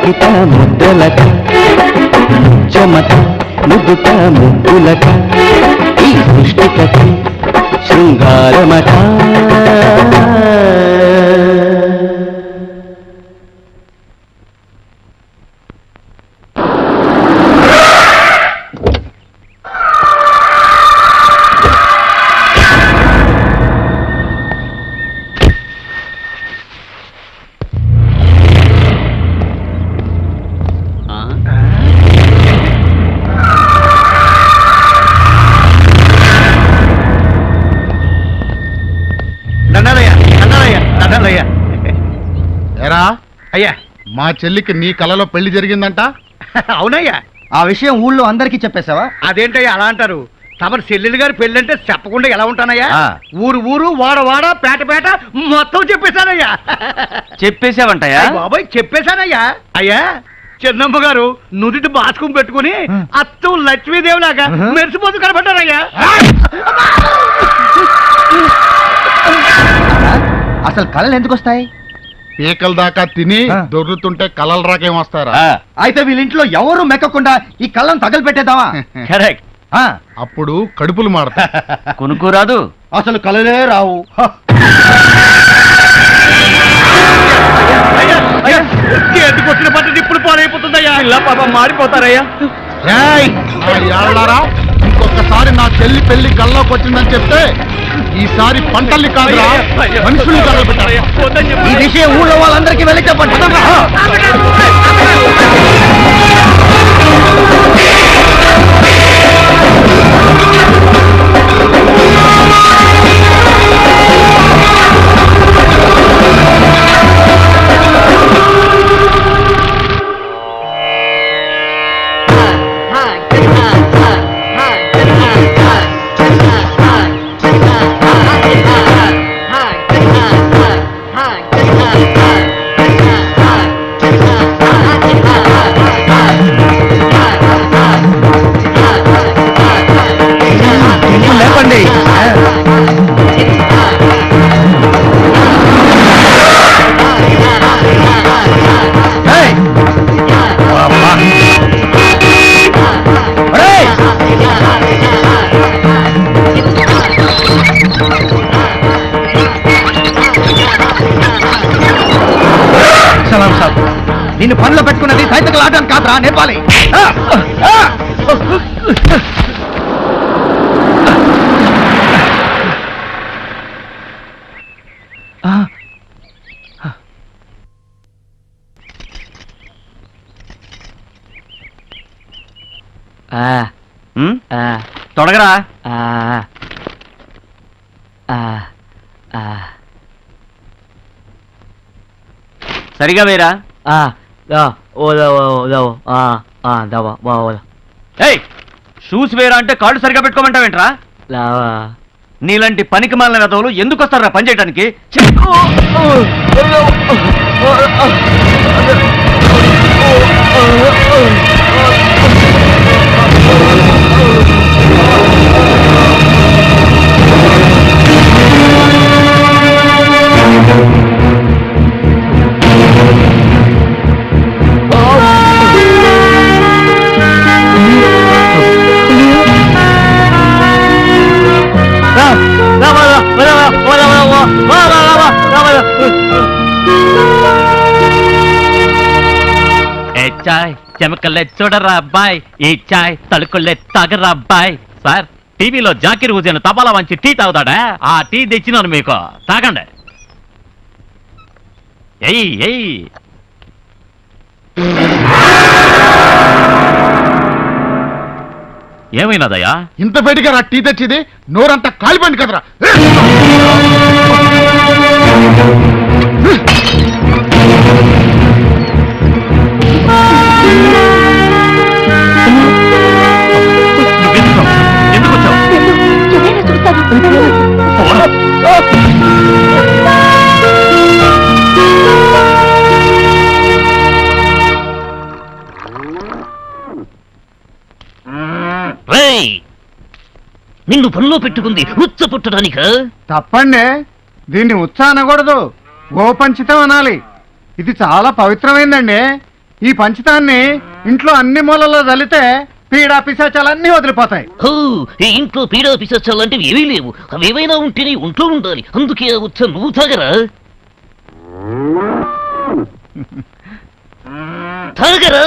వాకిట ముద్దలక చెమట ముద్దుట ముద్దులక ఈ సృష్టికటి శృంగారమట. ఎరా అయ్యా, మా చెల్లికి నీ కలలో పెళ్లి జరిగిందంట. అవునయ్యా. ఆ విషయం ఊళ్ళో అందరికీ చెప్పేశావా? అదేంటయ్యా అలా అంటారు? తమరు చెల్లెలు గారి పెళ్ళంటే చెప్పకుండా ఎలా ఉంటానయ్యా? ఊరు ఊరు వాడ వాడ పేట పేట మొత్తం చెప్పేశానయ్యా. చెప్పేశావంటయ్యా? బాబాయ్ చెప్పేశానయ్యా. అయ్యా, చిన్నమ్మ గారు నుదుటి బాస్కం పెట్టుకుని అత్తం లక్ష్మీదేవిలాగా మెరిసిపోతూ కనబడ్డారయ్యా. అసలు కళలు ఎందుకు వస్తాయి? పీకల దాకా తిని దొర్లుతుంటే కలలు రాకేం వస్తారా? అయితే వీళ్ళింట్లో ఎవరు మెక్కకుండా ఈ కళ్ళను తగలు పెట్టేద్దామా? కరెక్ట్. అప్పుడు కడుపులు మారతా. కొనుక్కోరాదు. అసలు కళలే రావు. ఎందుకు వచ్చిన పద్ధతి ఇప్పుడు పాడైపోతుందయ్యా. ఇలా పాప మారిపోతారయ్యా. ఇంకొకసారి నా చెల్లి పెళ్లి కల్లోకి వచ్చిందని చెప్తే ఈసారి పంటల్ని కాదురా మనుషుల్ని తగలబెట్టారు. ఈ విషయం ఊళ్ళో వాళ్ళందరికీ వెళ్ళి చెప్పండి. లేపండి. సలాం సాబ్, నిన్ను పనిలో పెట్టుకున్నది సైతకులు ఆడడానికి కాదురా, నేర్పాలి. తొడగరా. సరిగా వేరా. షూస్ వేరా అంటే కాళ్ళు సరిగా పెట్టుకోమంటావేంట్రా? నీలాంటి పనికి మాలిన వెధవలు ఎందుకు వస్తారా పని చేయడానికి? చాయ్ చెమకల్లే చూడరా అబ్బాయి, ఈ చాయ్ తలుకుల్లే తాగరా అబ్బాయి. సార్, టీవీలో జాకిర్ హుసేన్ తపాలా వంచి టీ తాగుతాడా? ఆ టీ తెచ్చినాను మీకు, తాగండి. ఎయ్ ఎయ్. ఏమైనాదయ్యా? ఇంత వేడిగా రా టీ తెచ్చిది, నోరంతా కాలిపోయింది కదరా. ఎందుకు వచ్చావు? నిన్ను పనిలో పెట్టుకుంది ఉచ్చ పుట్టడానిక? తప్పండి, దీన్ని ఉత్సా అనకూడదు, గోపంచితం అనాలి. ఇది చాలా పవిత్రమైందండి. ఈ పంచితాన్ని ఇంట్లో అన్ని మూలలో చల్లితే పీడా పిశాచాలన్నీ వదిలిపోతాయి. హో, ఈ ఇంట్లో పీడా పిసచ్చాలంటివి ఏమీ లేవు. అవేమైనా ఉంటేనే ఉంటూ ఉండాలి. అందుకే ఆ ఉచ్చ నువ్వు తాగరా. తాగరా.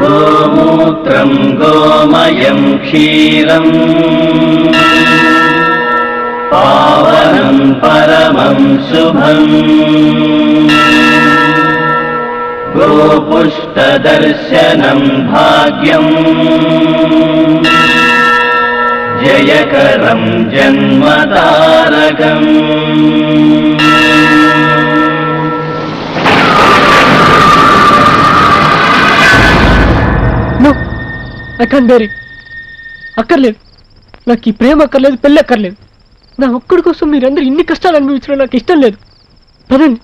గోమూత్రం గోమయం క్షీరం పావనం పరమం శుభం గోపుష్టదర్శనం భాగ్యం జయకరం జన్మతారకం. అక్కర్లేదు. నాకు ఈ ప్రేమ అక్కర్లేదు, పెళ్ళి అక్కర్లేదు. నా ఒక్కడి కోసం మీరందరూ ఇన్ని కష్టాలు అనుభవించడం నాకు ఇష్టం లేదు. పదండి,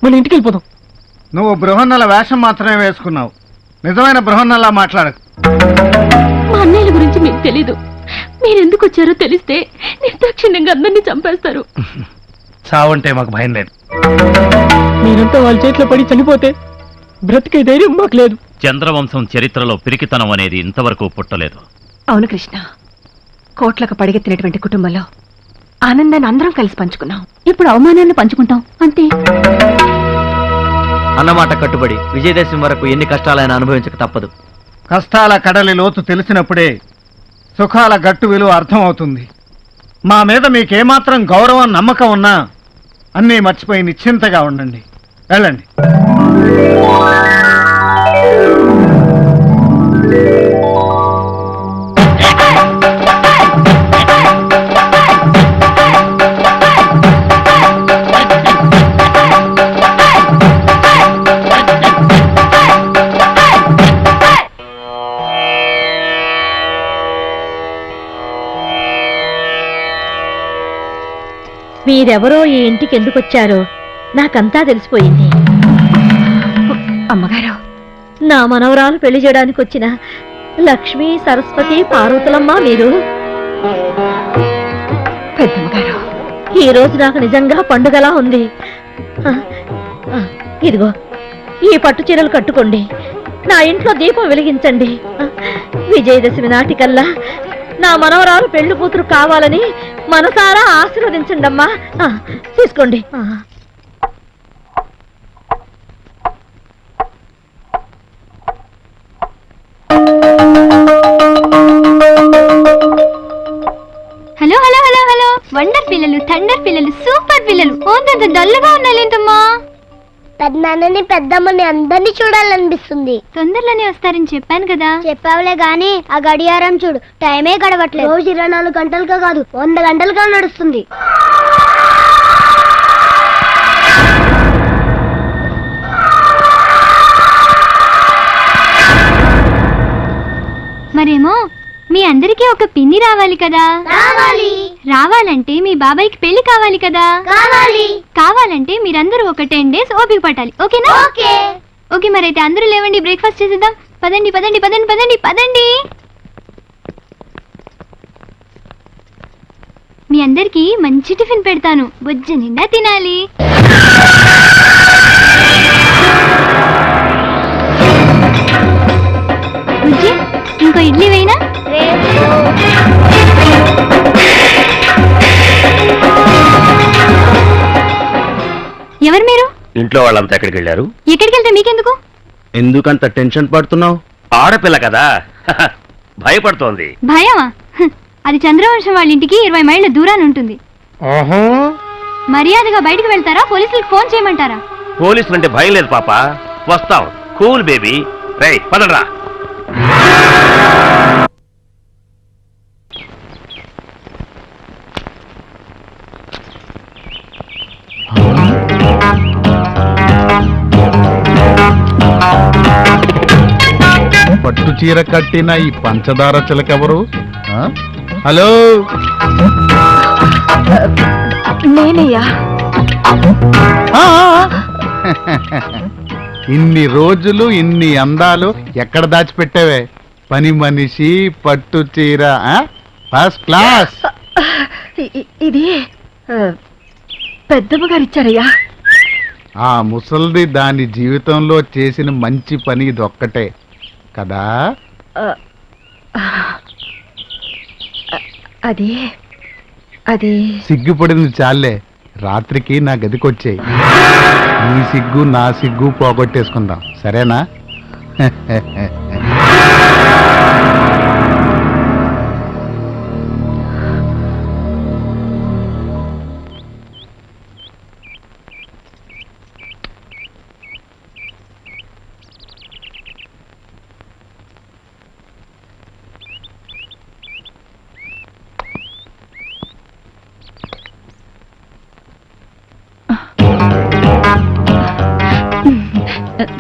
మన ఇంటికి వెళ్ళిపోదాం. నువ్వు బృహన్నల వేషం మాత్రమే వేసుకున్నావు. నిజమైన బృహన్నలా మాట్లాడకు. మా అన్నయ్యల గురించి మీకు తెలీదు. మీరెందుకు వచ్చారో తెలిస్తే నిర్దాక్షిణ్యంగా అందరినీ చంపేస్తారు. చావంటే మాకు భయం లేదు. మీరంతా వాళ్ళ చేతిలో పడి చనిపోతే బ్రతికే ధైర్యం మాకు లేదు. చంద్రవంశం చరిత్రలో పిరికితనం అనేది ఇంతవరకు పుట్టలేదు. అవును కృష్ణ, కోట్లకు పడిగెత్తినటువంటి కుటుంబంలో ఆనందాన్ని అందరం కలిసి పంచుకున్నాం. ఇప్పుడు అవమానాన్ని పంచుకుంటాం అంతే. అన్నమాట కట్టుబడి విజయదశమి వరకు ఎన్ని కష్టాలైనా అనుభవించక తప్పదు. కష్టాల కడలి లోతు తెలిసినప్పుడే సుఖాల గట్టు విలువ అర్థమవుతుంది. మా మీద మీకేమాత్రం గౌరవం నమ్మకం ఉన్నా అన్నీ మర్చిపోయి నిశ్చింతగా ఉండండి. వెళ్ళండి. మీరెవరో ఈ ఇంటికి ఎందుకు వచ్చారో నాకంతా తెలిసిపోయింది. అమ్మగారు, నా మనవరాలు పెళ్లి చేయడానికి వచ్చిన లక్ష్మి, సరస్వతి, పార్వతులమ్మ మీరు. పెద్దమ్మగారు, ఈ రోజు నాకు నిజంగా పండుగలా ఉంది. ఇదిగో ఈ పట్టు చీరలు కట్టుకోండి, నా ఇంట్లో దీపం వెలిగించండి. విజయదశమి నాటికల్లా నా మనవరాలు పెళ్లి కూతురు కావాలని మనసారా ఆశీర్వదించండి అమ్మా. తీసుకోండి. Hello hello hello hello, wonder పిల్లలు, థండర్ పిల్లలు, సూపర్ పిల్లలు. ఓంతంత డల్గా ఉన్నాలేంటమ్మా? పెద్దనాన్నని పెద్దమ్మని అందరినీ చూడాలనిపిస్తుంది. తొందరలోనే వస్తారని చెప్పాను కదా. చెప్పావులే గాని ఆ గడియారం చూడు, టైమే గడవట్లేదు. రోజు 24 గంటలుగా కాదు 100 గంటలుగా నడుస్తుంది. మరేమో మీ అందరికీ ఒక పిన్ని రావాలి కదా. రావాలంటే మీ బాబాయ్కి పెళ్లి కావాలి కదా. కావాలంటే మీరందరూ ఒక 10 days ఓపిక పట్టాలి. ఓకేనా? ఓకే, మరైతే అందరూ లేవండి, బ్రేక్ఫాస్ట్ చేసేద్దాం. పదండి పదండి పదండి పదండి పదండి. మీ అందరికి మంచి టిఫిన్ పెడతాను, బొజ్జ నిండా తినాలి. బుజ్జి, ఇంకో ఇడ్లీ వేయనా? ఎవరు మీరు? ఇంట్లో వాళ్ళంతా ఎక్కడికి వెళ్ళారు? ఎక్కడికి వెళ్తే మీకెందుకు? ఎందుకంత టెన్షన్ పడుతున్నావు? ఆడపిల్ల కదా, భయపడుతోంది. భయమా? అది చంద్రవంశం వాళ్ళ ఇంటికి 20 మైళ్ళ దూరాన్ని ఉంటుంది. మర్యాదగా బయటకు వెళ్తారా, పోలీసులకు ఫోన్ చేయమంటారా? పోలీసులు అంటే భయం లేదు పాప, వస్తాం. Cool baby. రేయ్ పదరా. పట్టు చీర కట్టిన ఈ పంచదార చిలకెవరు? హలో, నేనయ్యా. ఇన్ని రోజులు ఇన్ని అందాలు ఎక్కడ దాచిపెట్టావే? పని మనిషి, పట్టు చీర, ఫస్ట్ క్లాస్. ఇది పెద్దమ్మ గారు ఇచ్చారయ్యా. ఆ ముసల్ది దాని జీవితంలో చేసిన మంచి పని ఇదొక్కటే కదా. అది అది సిగ్గుపడింది చాలే, రాత్రికి నా గదికొచ్చేయి. నీ సిగ్గు నా సిగ్గు పోగొట్టేసుకుందాం, సరేనా?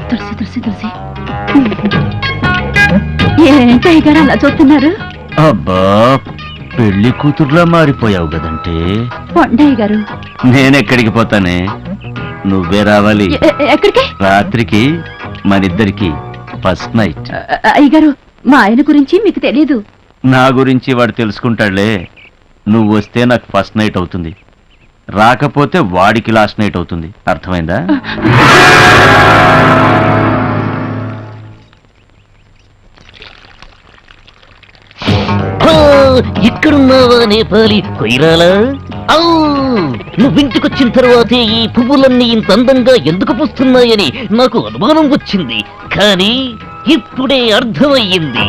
తులసి తులసి తులసి ఏంటయ్య గారు అలా చూస్తున్నారు? అబ్బా, పెళ్లి కూతురులా మారిపోయావు కదంటే. కొండయ్య గారు, నేనెక్కడికి పోతానే, నువ్వే రావాలి. ఎక్కడికి? రాత్రికి మనిద్దరికి ఫస్ట్ నైట్. అయ్యగారు, మా ఆయన గురించి మీకు తెలీదు. నా గురించి వాడు తెలుసుకుంటాడులే. నువ్వు వస్తే నాకు ఫస్ట్ నైట్ అవుతుంది, రాకపోతే వాడికి లాస్ట్ నైట్ అవుతుంది. అర్థమైందా? ఇక్కడున్నావా నేపాలి కొయిరాలా? నువ్వింటికొచ్చిన తర్వాతే ఈ పువ్వులన్నీ ఇంత అందంగా ఎందుకు పూస్తున్నాయని నాకు అనుమానం వచ్చింది, కానీ ఇప్పుడే అర్థమయ్యింది.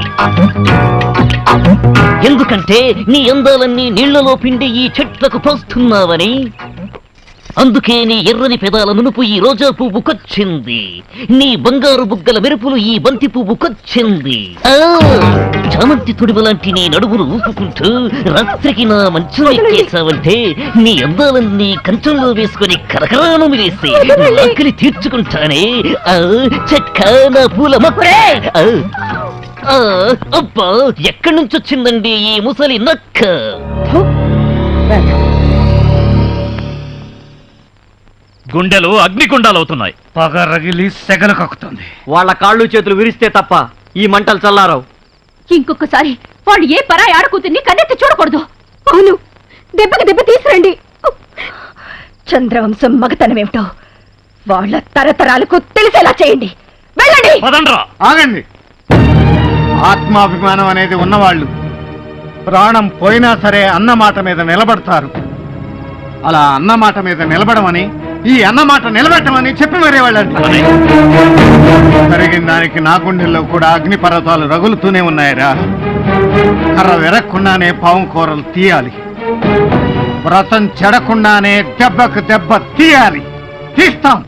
ఎందుకంటే నీ అందాలన్నీ నీళ్లలో పిండి ఈ చెట్లకు పోస్తున్నావని. అందుకే నీ ఎర్రని పెదాల నునుపు ఈ రోజా పువ్వుకొచ్చింది, నీ బంగారు బుగ్గల మెరుపులు ఈ బంతి పువ్వుకొచ్చింది. చామంతి తొడిమ లాంటి నీ నడువులు ఊపుకుంటూ రాత్రికి నా మంచం ఎక్కేసావంటే నీ అందాలన్నీ కంచంలో వేసుకుని కరకరాను మిలేసి ఆకలి తీర్చుకుంటానే. చెక్క నా పూల మొక్కే. అబ్బా, ఎక్కడి నుంచి వచ్చిందండి ఈ ముసలి నక్క? గుండెలు అగ్నిగుండాలవుతున్నాయి. పగ రగిలి సెగలు కక్కుతుంది. వాళ్ళ కాళ్ళు చేతులు విరిస్తే తప్ప ఈ మంటలు చల్లారవు. ఇంకొకసారి వాళ్ళు ఏ పరాయి ఆడకూతుర్ని కన్నెత్తి చూడకూడదు. అవును, దెబ్బకి దెబ్బ తీసురండి. చంద్రవంశం మగతనమేమిటో వాళ్ళ తరతరాలకు తెలిసేలా చేయండి. వెళ్ళండి. ఆగండి. ఆత్మాభిమానం అనేది ఉన్నవాళ్ళు ప్రాణం పోయినా సరే అన్నమాట మీద నిలబడతారు. అలా అన్నమాట మీద నిలబడమని, ఈ అన్నమాట నిలబెట్టమని చెప్పి మరే వాళ్ళండి. జరిగిన దానికి నా గుండెల్లో కూడా అగ్నిపర్వతాలు రగులుతూనే ఉన్నాయరా. కర్ర విరక్కుండానే పాము కూరలు తీయాలి, వ్రతం చెడకుండానే దెబ్బకు దెబ్బ తీయాలి. తీస్తాం.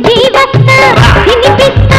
బుజ్జి వస్తా వినిపిస్తా